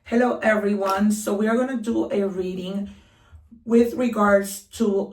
Hello everyone. So we are going to do a reading with regards to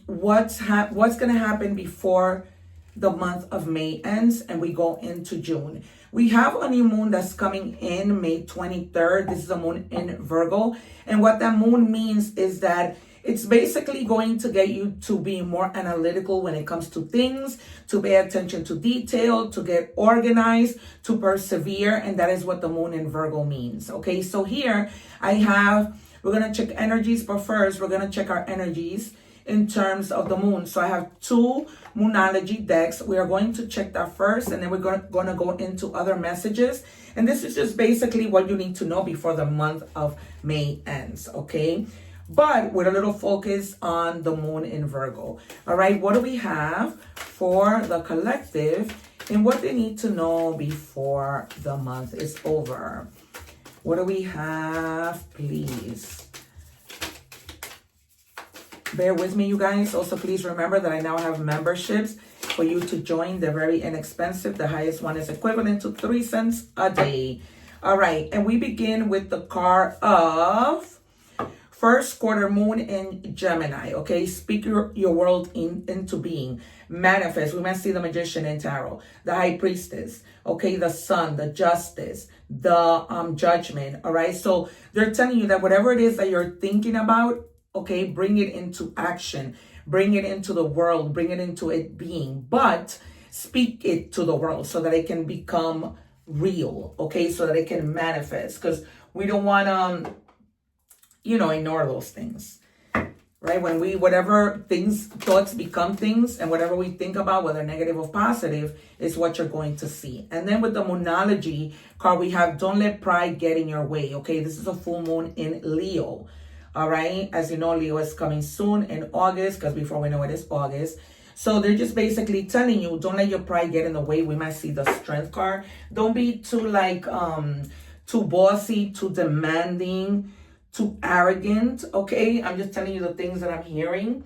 what's going to happen before the month of May ends and we go into June. We have a new moon that's coming in May 23rd. This is a moon in Virgo, and what that moon means is that it's basically going to get you to be more analytical when it comes to things, to pay attention to detail, to get organized, to persevere. And that is what the moon in Virgo means. Okay, so here we're going to check energies, but first we're going to check our energies in terms of the moon. So I have two moonology decks. We are going to check that first, and then we're going to go into other messages. And this is just basically what you need to know before the month of May ends, okay? But with a little focus on the moon in Virgo. All right, what do we have for the collective and what they need to know before the month is over? What do we have, please? Bear with me, you guys. Also, please remember that I now have memberships for you to join. They're very inexpensive. The highest one is equivalent to 3 cents a day. All right, and we begin with the card of first quarter moon in Gemini, okay? Speak your world into being. Manifest. We might see the magician in tarot, the high priestess, okay? The sun, the justice, the judgment, all right? So they're telling you that whatever it is that you're thinking about, okay, bring it into action, bring it into the world, bring it into it being, but speak it to the world so that it can become real, okay? So that it can manifest, because we don't want to ignore those things, right? When thoughts become things, and whatever we think about, whether negative or positive, is what you're going to see. And then with the moonology card, we have don't let pride get in your way, okay? This is a full moon in Leo, all right? As you know, Leo is coming soon in August, because before we know it is August. So they're just basically telling you, don't let your pride get in the way. We might see the strength card. Don't be too too bossy, too demanding, too arrogant, okay? I'm just telling you the things that I'm hearing.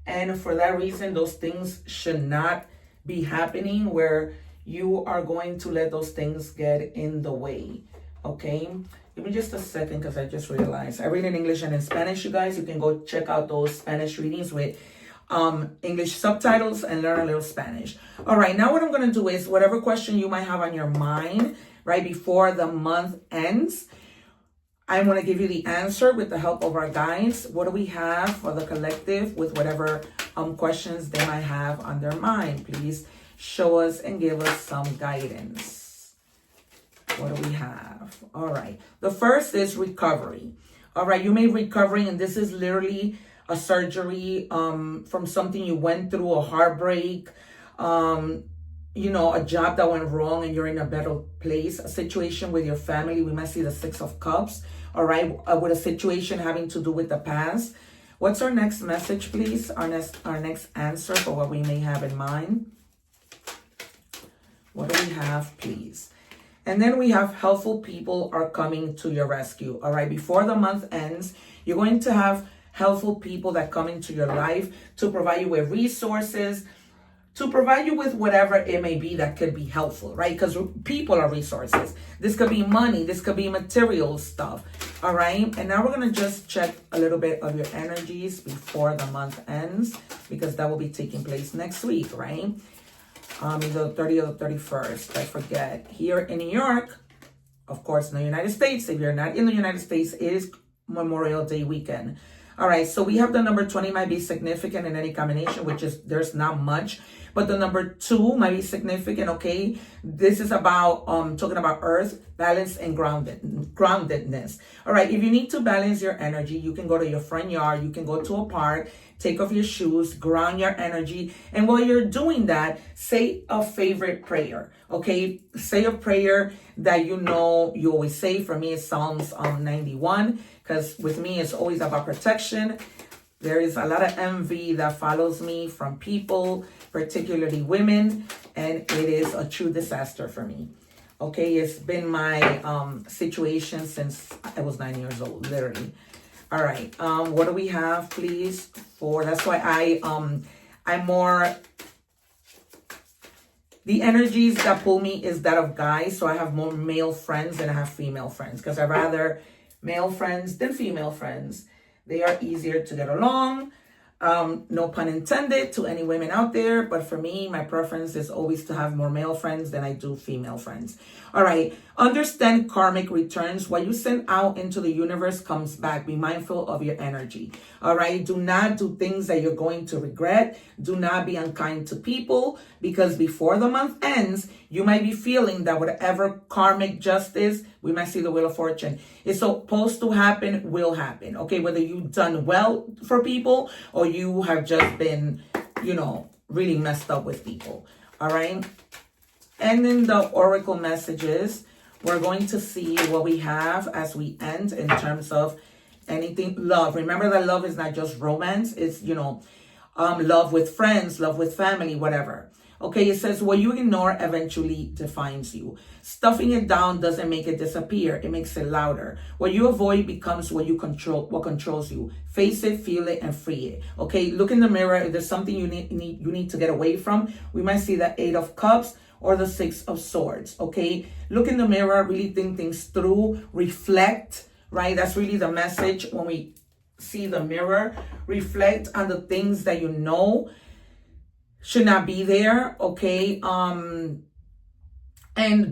And for that reason, those things should not be happening where you are going to let those things get in the way, okay? Give me just a second, because I just realized I read in English and in Spanish, you guys. You can go check out those Spanish readings with English subtitles and learn a little Spanish. All right, now what I'm going to do is whatever question you might have on your mind right before the month ends, I want to give you the answer with the help of our guides. What do we have for the collective with whatever questions they might have on their mind? Please show us and give us some guidance. What do we have? All right. The first is recovery. All right. You may be recovering, and this is literally a surgery from something you went through, a heartbreak, a job that went wrong and you're in a better place, a situation with your family. We might see the 6 of Cups, all right, with a situation having to do with the past. What's our next message, please? Our next answer for what we may have in mind. What do we have, please? And then we have helpful people are coming to your rescue, all right? Before the month ends, you're going to have helpful people that come into your life to provide you with resources, to provide you with whatever it may be that could be helpful, right? Because people are resources. This could be money. This could be material stuff, all right? And now we're going to just check a little bit of your energies before the month ends, because that will be taking place next week, right? Either the 30th or the 31st. I forget. Here in New York, of course, in the United States, if you're not in the United States, it is Memorial Day weekend. All right, so we have the number 20 might be significant in any combination, which is there's not much, but the number 2 might be significant, okay? This is about talking about earth, balance, and groundedness. All right, if you need to balance your energy, you can go to your front yard, you can go to a park, take off your shoes, ground your energy, and while you're doing that, say a favorite prayer, okay? Say a prayer that you always say. For me, it's Psalms 91, because with me, it's always about protection. There is a lot of envy that follows me from people, particularly women, and it is a true disaster for me. Okay, it's been my situation since I was 9 years old, literally. All right, what do we have, please? That's why I'm more The energies that pull me is that of guys. So I have more male friends than I have female friends, because I rather male friends than female friends. They are easier to get along. No pun intended to any women out there, but for me, my preference is always to have more male friends than I do female friends. All right. Understand karmic returns. What you send out into the universe comes back. Be mindful of your energy. All right. Do not do things that you're going to regret. Do not be unkind to people, because before the month ends, you might be feeling that whatever karmic justice, we might see the Wheel of Fortune, is supposed to happen, will happen. Okay. Whether you've done well for people or you have just been, really messed up with people. All right. And in the oracle messages, we're going to see what we have as we end in terms of anything. Love. Remember that love is not just romance. It's, love with friends, love with family, whatever. Okay, it says what you ignore eventually defines you. Stuffing it down doesn't make it disappear. It makes it louder. What you avoid becomes what you control, what controls you. Face it, feel it, and free it. Okay, look in the mirror. If there's something you need to get away from, we might see the 8 of Cups or the 6 of Swords. Okay, look in the mirror, really think things through, reflect, right? That's really the message when we see the mirror. Reflect on the things that you know should not be there. Okay, and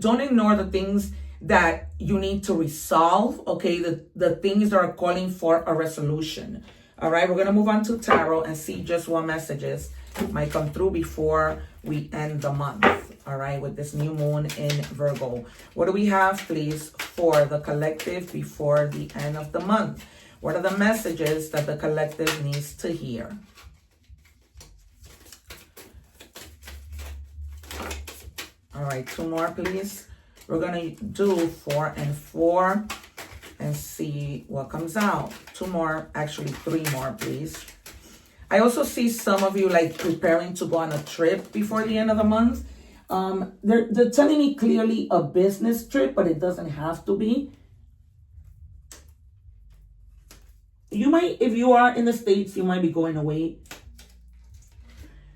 don't ignore the things that you need to resolve. Okay, the things that are calling for a resolution. All right, we're gonna move on to tarot and see just what messages might come through before we end the month. All right, with this new moon in Virgo. What do we have, please, for the collective before the end of the month? What are the messages that the collective needs to hear? All right, 2 more, please. We're going to do 4 and 4 and see what comes out. 2 more, actually 3 more, please. I also see some of you like preparing to go on a trip before the end of the month. They're telling me clearly a business trip, but it doesn't have to be. You might, if you are in the States, you might be going away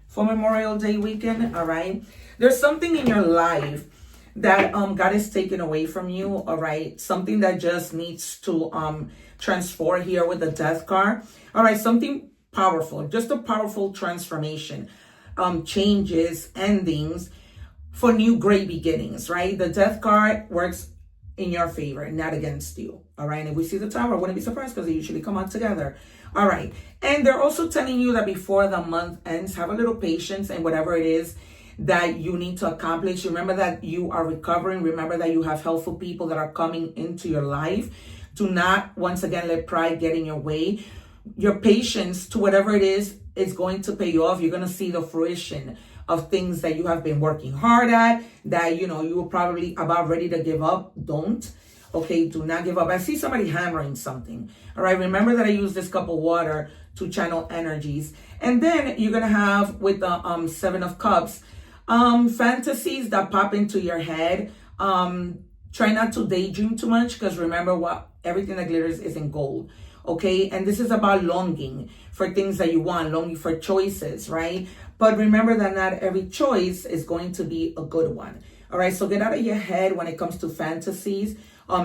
for Memorial Day weekend. All right. There's something in your life that God is taking away from you. All right. Something that just needs to transform here with the Death card. All right. Something powerful, just a powerful transformation, changes, endings for new great beginnings, right? The Death card works in your favor, not against you. All right. And if we see the Tower, I wouldn't be surprised because they usually come out together. All right. And they're also telling you that before the month ends, have a little patience and whatever it is that you need to accomplish. Remember that you are recovering. Remember that you have helpful people that are coming into your life. Do not, once again, let pride get in your way. Your patience to whatever it is going to pay you off. You're going to see the fruition of things that you have been working hard at, that, you were probably about ready to give up. Don't. Okay, do not give up. I see somebody hammering something. All right, remember that I use this cup of water to channel energies. And then you're going to have with the 7 of Cups, fantasies that pop into your head. Try not to daydream too much, because remember what everything that glitters isn't gold. Okay, and this is about longing for things that you want, longing for choices, right? But remember that not every choice is going to be a good one. All right, so get out of your head when it comes to fantasies.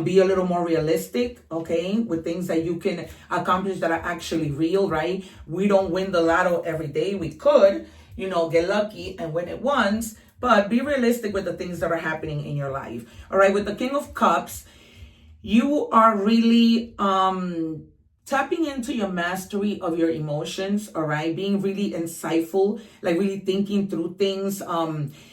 Be a little more realistic, okay, with things that you can accomplish that are actually real, right? We don't win the lotto every day. We could, get lucky and win it once, but be realistic with the things that are happening in your life. All right, with the King of Cups, you are really tapping into your mastery of your emotions, all right? Being really insightful, like really thinking through things.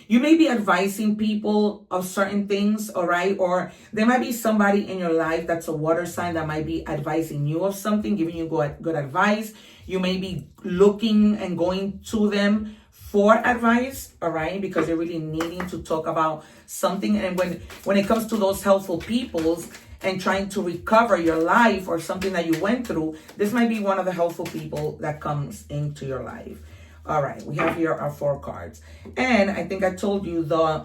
You may be advising people of certain things, all right? Or there might be somebody in your life that's a water sign that might be advising you of something, giving you good advice. You may be looking and going to them for advice, all right? Because you're really needing to talk about something. And when it comes to those helpful peoples, and trying to recover your life or something that you went through, this might be one of the helpful people that comes into your life. All right, we have here our 4 cards. And I think I told you the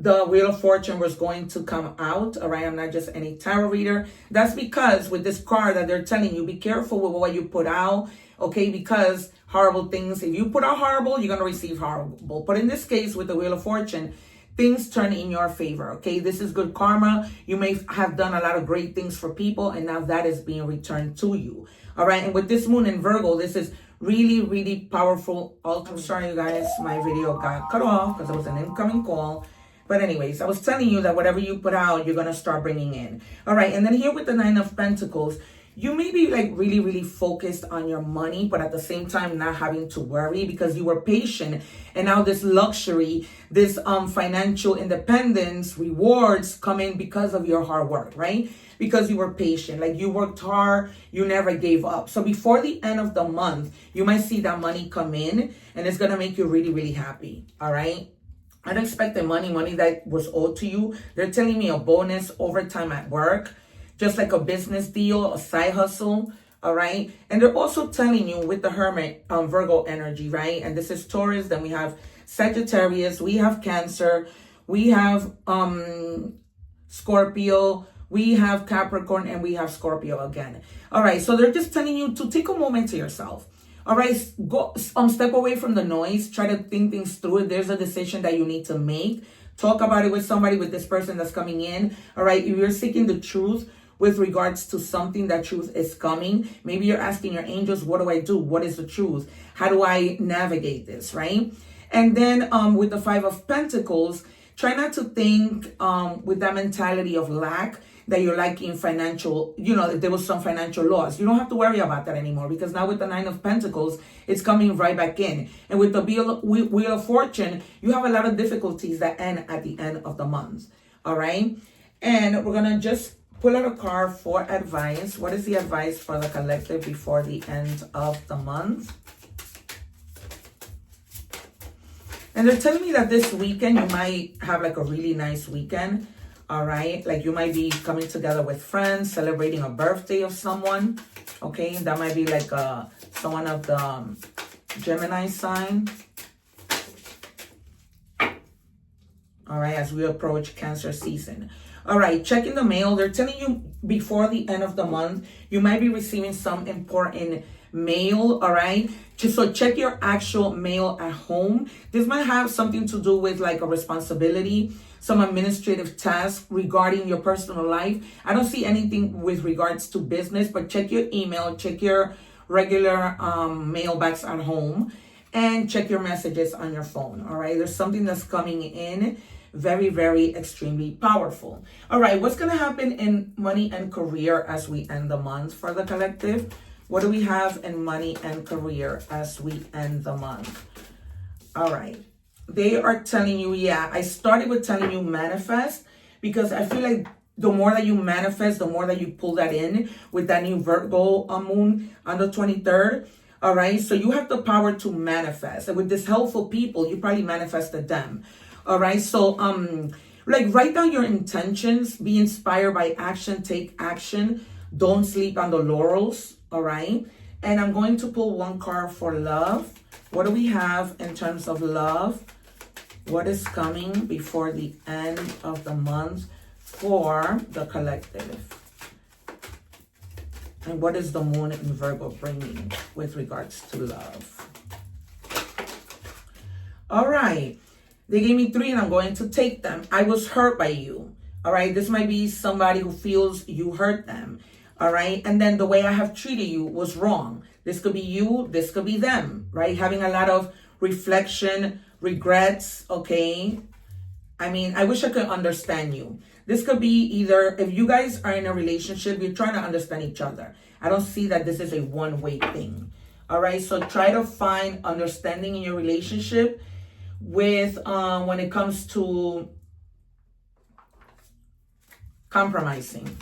the Wheel of Fortune was going to come out. All right, I'm not just any tarot reader. That's because with this card that they're telling you, be careful with what you put out, okay? Because horrible things, if you put out horrible, you're going to receive horrible. But in this case, with the Wheel of Fortune, things turn in your favor, okay? This is good karma. You may have done a lot of great things for people, and now that is being returned to you. All right, and with this moon in Virgo, this is really, really powerful. I'm sorry, you guys, my video got cut off because it was an incoming call. But anyways, I was telling you that whatever you put out, you're going to start bringing in. All right, and then here with the Nine of Pentacles, you may be like really, really focused on your money, but at the same time not having to worry because you were patient. And now this luxury, this financial independence, rewards come in because of your hard work, right? Because you were patient, like you worked hard, you never gave up. So before the end of the month, you might see that money come in and it's going to make you really, really happy. All right. Unexpected money that was owed to you. They're telling me a bonus, overtime at work, just like a business deal, a side hustle. All right. And they're also telling you with the Hermit, Virgo energy, right? And this is Taurus. Then we have Sagittarius. We have Cancer. We have Scorpio. We have Capricorn, and we have Scorpio again. All right. So they're just telling you to take a moment to yourself. All right, go step away from the noise. Try to think things through. If there's a decision that you need to make, talk about it with somebody, with this person that's coming in. All right, if you're seeking the truth with regards to something, that truth is coming. Maybe you're asking your angels, what do I do? What is the truth? How do I navigate this, right? And then with the Five of Pentacles, try not to think with that mentality of lack, that you're lacking financial, if there was some financial loss. You don't have to worry about that anymore because now with the Nine of Pentacles, it's coming right back in. And with the Wheel of Fortune, you have a lot of difficulties that end at the end of the month. All right. And we're going to just pull out a card for advice. What is the advice for the collective before the end of the month? And they're telling me that this weekend, you might have like a really nice weekend. All right, like you might be coming together with friends, celebrating a birthday of someone. Okay, that might be like someone of the Gemini sign. All right, as we approach Cancer season. All right, checking the mail. They're telling you before the end of the month, you might be receiving some important mail. All right, so check your actual mail at home. This might have something to do with like a responsibility, some administrative tasks regarding your personal life. I don't see anything with regards to business, but check your email, check your regular mailbox at home, and check your messages on your phone. All right, there's something that's coming in very, very extremely powerful. All right, what's going to happen in money and career as we end the month for the collective? What do we have in money and career as we end the month? All right. They are telling you, yeah, I started with telling you manifest because I feel like the more that you manifest, the more that you pull that in with that new Virgo moon on the 23rd. All right. So you have the power to manifest. And with this helpful people, you probably manifested them. All right. So, like write down your intentions, be inspired by action, take action. Don't sleep on the laurels. All right. And I'm going to pull one card for love. What do we have in terms of love? What is coming before the end of the month for the collective? And what is the moon in Virgo bringing with regards to love? All right. They gave me 3 and I'm going to take them. I was hurt by you. All right. This might be somebody who feels you hurt them. All right. And then the way I have treated you was wrong. This could be you. This could be them. Right. Having a lot of reflection, regrets. Okay. I mean, I wish I could understand you. This could be either if you guys are in a relationship, you're trying to understand each other. I don't see that this is a one-way thing. All right. So try to find understanding in your relationship with when it comes to compromising.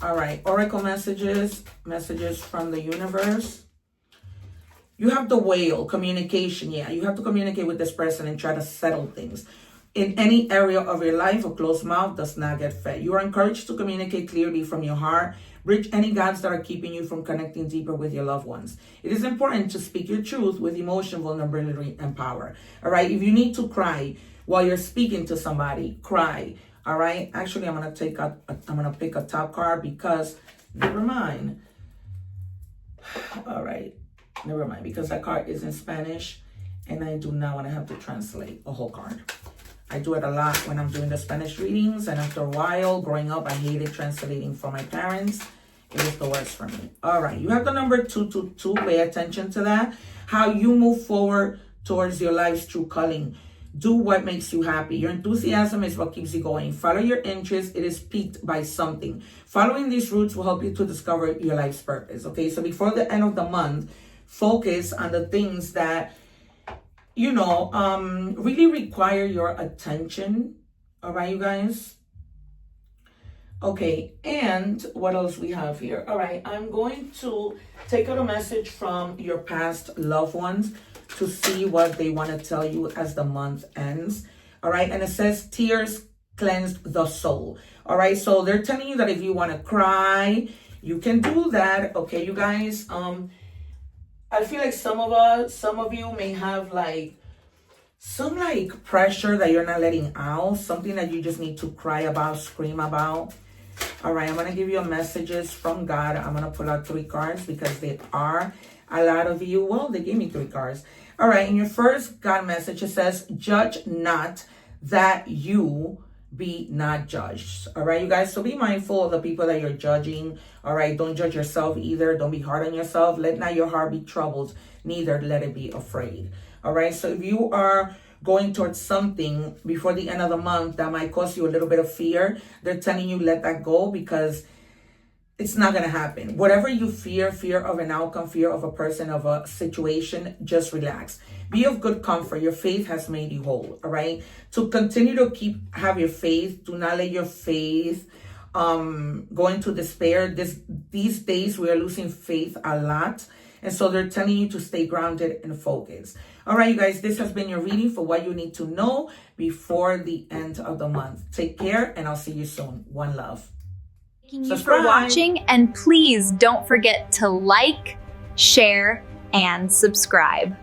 All right, oracle messages from the universe. You have the whale, communication. Yeah, you have to communicate with this person and try to settle things. In any area of your life, a closed mouth does not get fed. You are encouraged to communicate clearly from your heart. Bridge any gaps that are keeping you from connecting deeper with your loved ones. It is important to speak your truth with emotion, vulnerability, and power. All right, if you need to cry, while you're speaking to somebody. Cry. All right. Actually, I'm gonna pick a top card because never mind. All right. Never mind, because that card is in Spanish and I do not want to have to translate a whole card. I do it a lot when I'm doing the Spanish readings, and after a while, growing up, I hated translating for my parents. It was the worst for me. All right, you have the number 222. Pay attention to that. How you move forward towards your life's true calling. Do what makes you happy. Your enthusiasm is what keeps you going. Follow your interest. It is piqued by something. Following these routes will help you to discover your life's purpose. Okay, so before the end of the month, focus on the things that, you know, really require your attention. All right, you guys? Okay, and what else we have here? All right, I'm going to take out a message from your past loved ones to see what they want to tell you as the month ends. All right, and it says tears cleansed the soul. All right, so they're telling you that if you want to cry, you can do that. Okay, you guys. I feel like some of you may have some pressure that you're not letting out, something that you just need to cry about, scream about. All right, I'm going to give you messages from God. I'm going to pull out 3 cards because there are a lot of you. Well, they gave me 3 cards. All right, in your first God message, it says, judge not that you be not judged. All right, you guys, so be mindful of the people that you're judging. All right, don't judge yourself either. Don't be hard on yourself. Let not your heart be troubled, neither let it be afraid. All right, so if you are going towards something before the end of the month that might cause you a little bit of fear, they're telling you let that go, because it's not going to happen. Whatever you fear of an outcome, fear of a person, of a situation, just relax. Be of good comfort. Your faith has made you whole. All right. To continue to have your faith. Do not let your faith go into despair. These days we are losing faith a lot. And so they're telling you to stay grounded and focused. All right, you guys, this has been your reading for what you need to know before the end of the month. Take care, and I'll see you soon. One love. Thank you for watching, and please don't forget to like, share, and subscribe.